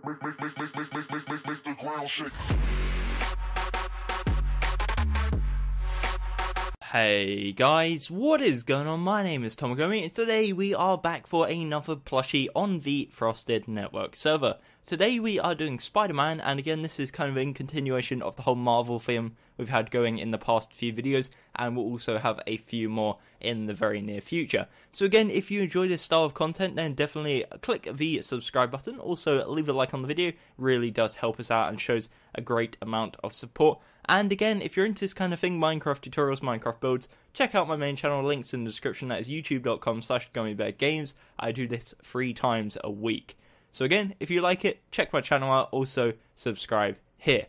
Make the ground shake. Hey guys, what is going on? My name is Tomogomi, and today we are back for another plushie on the Frosted Network server. Today we are doing Spider-Man, and again this is kind of in continuation of the whole Marvel theme we've had going in the past few videos, and we'll also have a few more in the very near future. So again, if you enjoy this style of content, then definitely click the subscribe button. Also leave a like on the video, really does help us out and shows a great amount of support. And again, if you're into this kind of thing, Minecraft tutorials, Minecraft builds, check out my main channel, links in the description. That is youtube.com/gummibeargames. I do this 3 times a week. So again, if you like it, check my channel out, also subscribe here.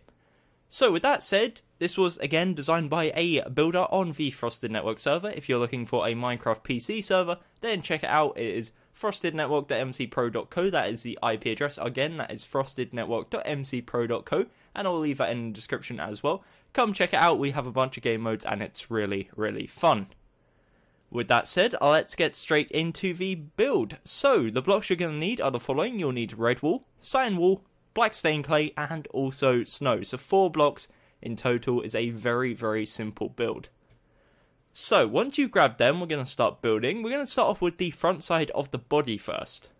So with that said, this was again designed by a builder on the Frosted Network server. If you're looking for a Minecraft PC server, then check it out. It is frostednetwork.mcpro.co. That is the IP address. Again, that is frostednetwork.mcpro.co, and I'll leave that in the description as well. Come check it out. We have a bunch of game modes, and it's really, really fun. With that said, let's get straight into the build. So, the blocks you're going to need are the following. You'll need red wool, cyan wool, black stained clay, and also snow. So 4 blocks in total is a very, very simple build. So, once you grab them, we're going to start building. We're going to start off with the front side of the body first.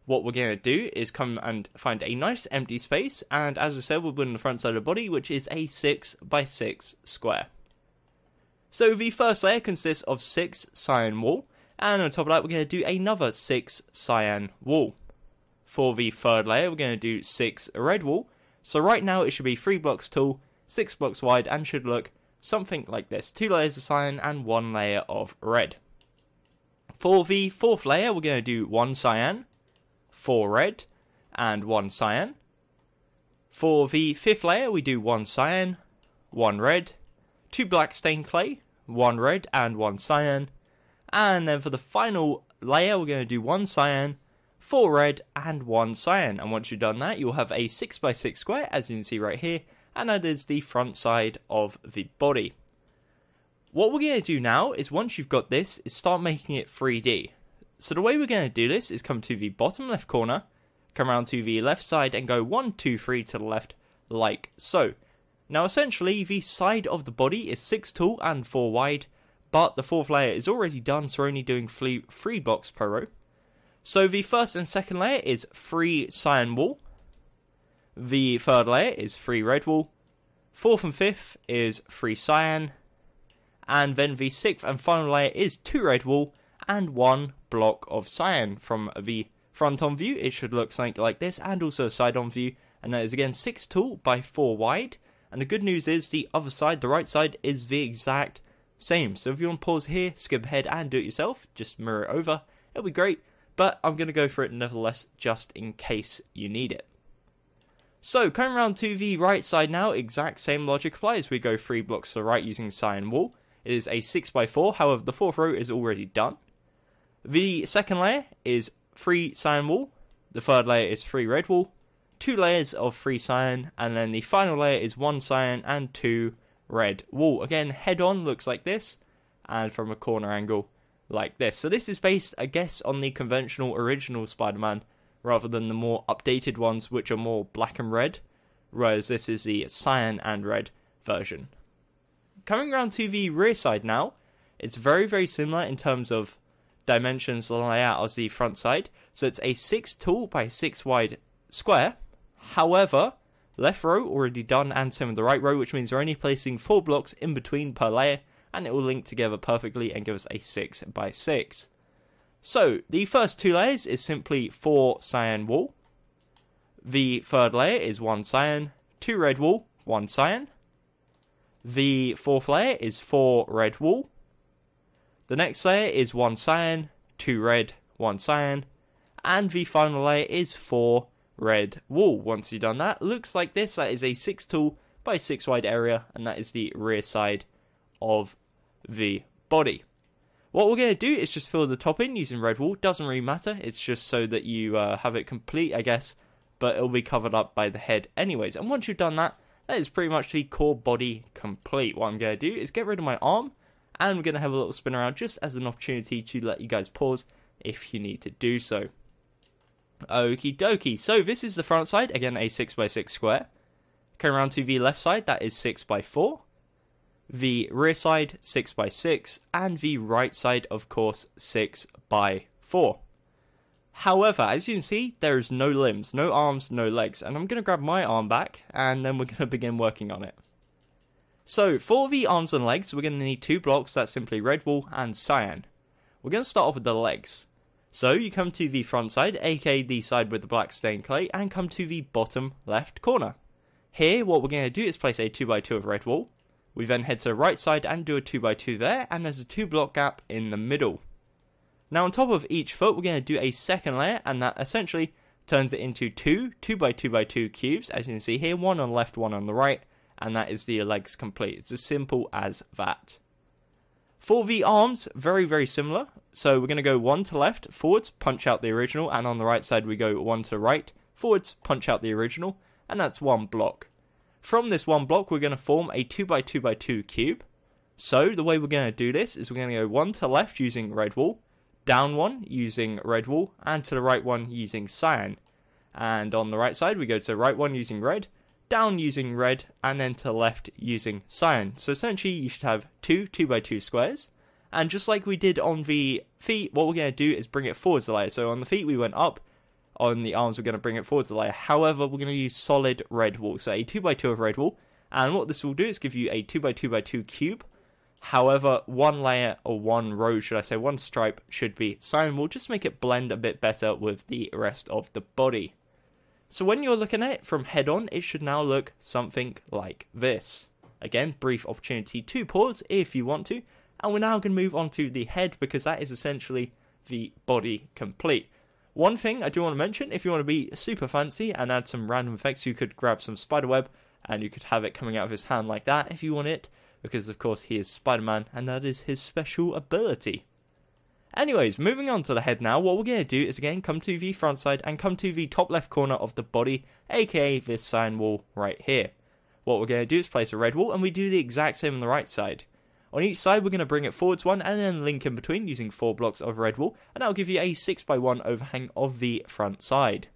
What we're going to do is come and find a nice empty space, and as I said, we're building the front side of the body, which is a 6x6 square. So the first layer consists of 6 cyan wool, and on top of that we're going to do another 6 cyan wool. For the third layer we're going to do 6 red wool, so right now it should be 3 blocks tall, 6 blocks wide, and should look something like this. 2 layers of cyan and 1 layer of red. For the fourth layer we're going to do 1 cyan, 4 red, and 1 cyan. For the fifth layer we do 1 cyan, 1 red, 2 black stained clay, 1 red, and 1 cyan. And then for the final layer we're going to do 1 cyan, 4 red, and 1 cyan. And once you've done that, you'll have a 6x6 square, as you can see right here, and that is the front side of the body. What we're going to do now is, once you've got this, is start making it 3D. So the way we're going to do this is come to the bottom left corner, come around to the left side, and go 1, 2, 3 to the left, like so. Now essentially, the side of the body is 6 tall and 4 wide, but the fourth layer is already done, so we're only doing 3 blocks per row. So the first and second layer is 3 cyan wool, the third layer is 3 red wool, fourth and fifth is 3 cyan, and then the sixth and final layer is 2 red wool and 1 block of cyan. From the front on view it should look something like this, and also a side on view, and that is again 6 tall by 4 wide. And the good news is the other side, the right side, is the exact same. So if you want to pause here, skip ahead and do it yourself, just mirror it over, it'll be great. But I'm going to go for it nevertheless, just in case you need it. So coming around to the right side now, exact same logic applies. We go 3 blocks to the right using cyan wool. It is a 6x4, however the fourth row is already done. The second layer is 3 cyan wool, the third layer is 3 red wool, 2 layers of 3 cyan, and then the final layer is 1 cyan and 2 red wool. Again, head on looks like this, and from a corner angle like this. So this is based, I guess, on the conventional original Spider-Man, rather than the more updated ones, which are more black and red, whereas this is the cyan and red version. Coming around to the rear side now, it's very, very similar in terms of dimensions and layout as the front side. So it's a 6 tall by 6 wide square. However, left row already done, and same with the right row, which means we're only placing 4 blocks in between per layer, and it will link together perfectly and give us a 6x6. So the first 2 layers is simply 4 cyan wool. The third layer is 1 cyan, 2 red wool, 1 cyan. The fourth layer is 4 red wool. The next layer is 1 cyan, 2 red, 1 cyan, and the final layer is 4 red wool. Once you've done that, looks like this. That is a 6 tall by 6 wide area, and that is the rear side of the body. What we're going to do is just fill the top in using red wool. Doesn't really matter, it's just so that you have it complete, I guess, but it'll be covered up by the head anyways. And once you've done that, that is pretty much the core body complete. What I'm going to do is get rid of my arm, and we're going to have a little spin around just as an opportunity to let you guys pause if you need to do so. Okie dokie, so this is the front side, again a 6x6 square. Coming around to the left side, that is 6x4. The rear side, 6x6, and the right side, of course, 6x4. However, as you can see, there is no limbs, no arms, no legs, and I'm going to grab my arm back, and then we're going to begin working on it. So, for the arms and legs, we're going to need 2 blocks, that's simply red wool and cyan. We're going to start off with the legs. So, you come to the front side, aka the side with the black stained clay, and come to the bottom left corner. Here, what we're going to do is place a 2x2 of red wool. We then head to the right side and do a 2x2 there, and there's a 2 block gap in the middle. Now on top of each foot, we're going to do a second layer, and that essentially turns it into 2 2x2x2 cubes, as you can see here, one on the left, one on the right, and that is the legs complete. It's as simple as that. For the arms, very, very similar. So we're going to go 1 to left, forwards, punch out the original, and on the right side we go 1 to right, forwards, punch out the original, and that's 1 block. From this 1 block, we're going to form a 2x2x2 cube. So the way we're going to do this is we're going to go 1 to left using red wool, down 1 using red wool, and to the right one using cyan. And on the right side, we go to the right one using red, down using red, and then to the left using cyan. So essentially, you should have 2 2x2 squares. And just like we did on the feet, what we're going to do is bring it forwards a layer. So on the feet, we went up. On the arms, we're going to bring it forwards a layer. However, we're going to use solid red wool. So a 2x2 of red wool. And what this will do is give you a 2x2x2 cube. However, one layer, or one row, should I say, one stripe should be cyan wool, just to make it blend a bit better with the rest of the body. So when you're looking at it from head on, it should now look something like this. Again, brief opportunity to pause if you want to. And we're now going to move on to the head, because that is essentially the body complete. One thing I do want to mention, if you want to be super fancy and add some random effects, you could grab some spiderweb and you could have it coming out of his hand like that if you want it, because of course he is Spider-Man and that is his special ability. Anyways, moving on to the head now, what we're going to do is again come to the front side and come to the top left corner of the body, aka this cyan wool right here. What we're going to do is place a red wool, and we do the exact same on the right side. On each side, we're going to bring it forwards 1 and then link in between using 4 blocks of red wool, and that will give you a 6x1 overhang of the front side.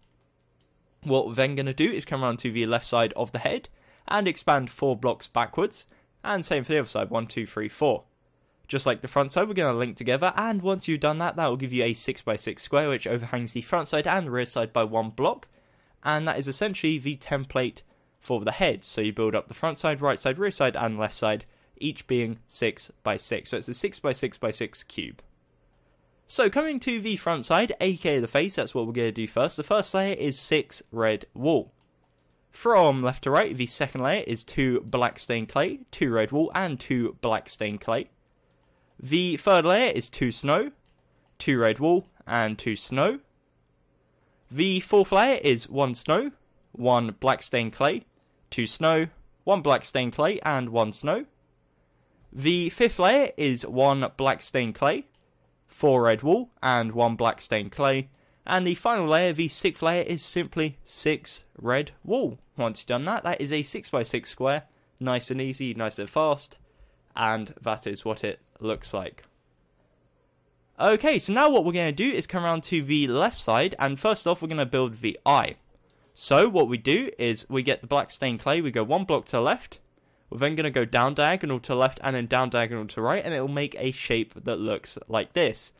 What we're then going to do is come around to the left side of the head and expand 4 blocks backwards, and same for the other side, 1, 2, 3, 4. Just like the front side, we're going to link together, and once you've done that, that will give you a 6x6 square, which overhangs the front side and the rear side by 1 block, and that is essentially the template for the head. So you build up the front side, right side, rear side, and left side, each being 6x6. So it's a 6x6x6 cube. So coming to the front side, aka the face, that's what we're going to do first. The first layer is 6 red wool. From left to right, the second layer is 2 black stained clay, 2 red wool, and 2 black stained clay. The third layer is 2 snow, 2 red wool, and 2 snow. The fourth layer is 1 snow, 1 black stained clay, 2 snow, 1 black stained clay, and 1 snow. The fifth layer is 1 black stained clay, 4 red wool, and 1 black stained clay. And the final layer, the sixth layer, is simply 6 red wool. Once you've done that, that is a 6x6 square. Nice and easy, nice and fast. And that is what it looks like. Okay, so now what we're going to do is come around to the left side. And first off, we're going to build the eye. So what we do is we get the black stained clay. We go 1 block to the left. We're then going to go down diagonal to the left and then down diagonal to the right. And it will make a shape that looks like this.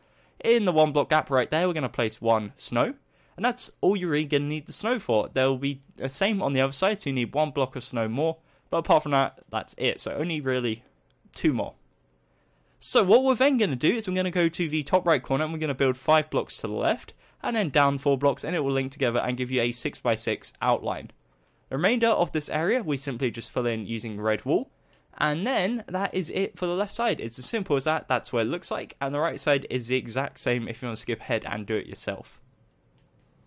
In the 1 block gap right there, we're going to place 1 snow. And that's all you're really going to need the snow for. There will be the same on the other side, so you need 1 block of snow more. But apart from that, that's it. So only really 2 more. So what we're then going to do is we're going to go to the top right corner and we're going to build 5 blocks to the left. And then down 4 blocks, and it will link together and give you a 6x6 outline. The remainder of this area, we simply just fill in using red wool. And then that is it for the left side. It's as simple as that. That's what it looks like. And the right side is the exact same if you want to skip ahead and do it yourself.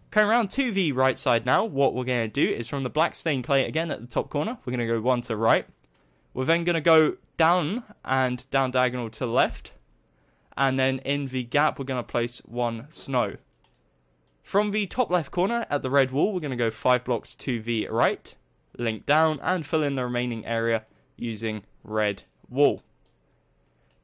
Coming around to the right side now, what we're going to do is from the black stained clay again at the top corner, we're going to go 1 to the right. We're then going to go down and down diagonal to the left. And then in the gap, we're going to place 1 snow. From the top left corner at the red wool, we're going to go 5 blocks to the right, link down, and fill in the remaining area using red wool.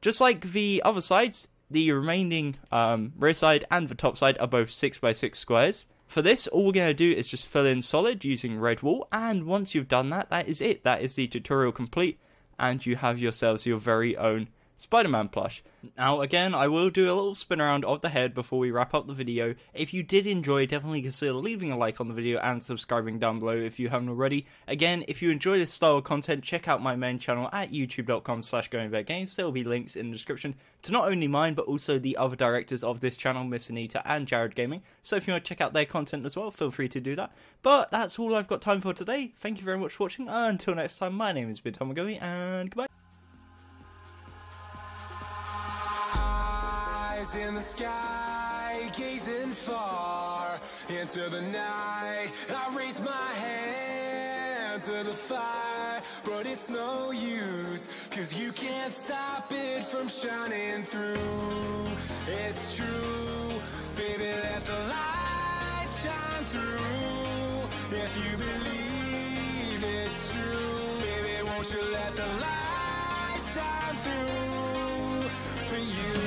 Just like the other sides, the remaining rear side and the top side are both 6x6 squares, For this, all we're going to do is just fill in solid using red wool, and once you've done that, that is it. That is the tutorial complete, and you have yourselves your very own Spider-Man plush. Now again, I will do a little spin around of the head before we wrap up the video. If you did enjoy, definitely consider leaving a like on the video and subscribing down below if you haven't already. Again, if you enjoy this style of content, check out my main channel at youtube.com/goingbackgames. There will be links in the description to not only mine but also the other directors of this channel, Miss Anita and Jared Gaming. So if you want to check out their content as well, feel free to do that. But that's all I've got time for today. Thank you very much for watching. Until next time, my name has been Tomogomi, and goodbye. In the sky, gazing far into the night, I raise my hand to the fire, but it's no use, 'cause you can't stop it from shining through. It's true, baby, let the light shine through. If you believe it's true, baby, won't you let the light shine through for you?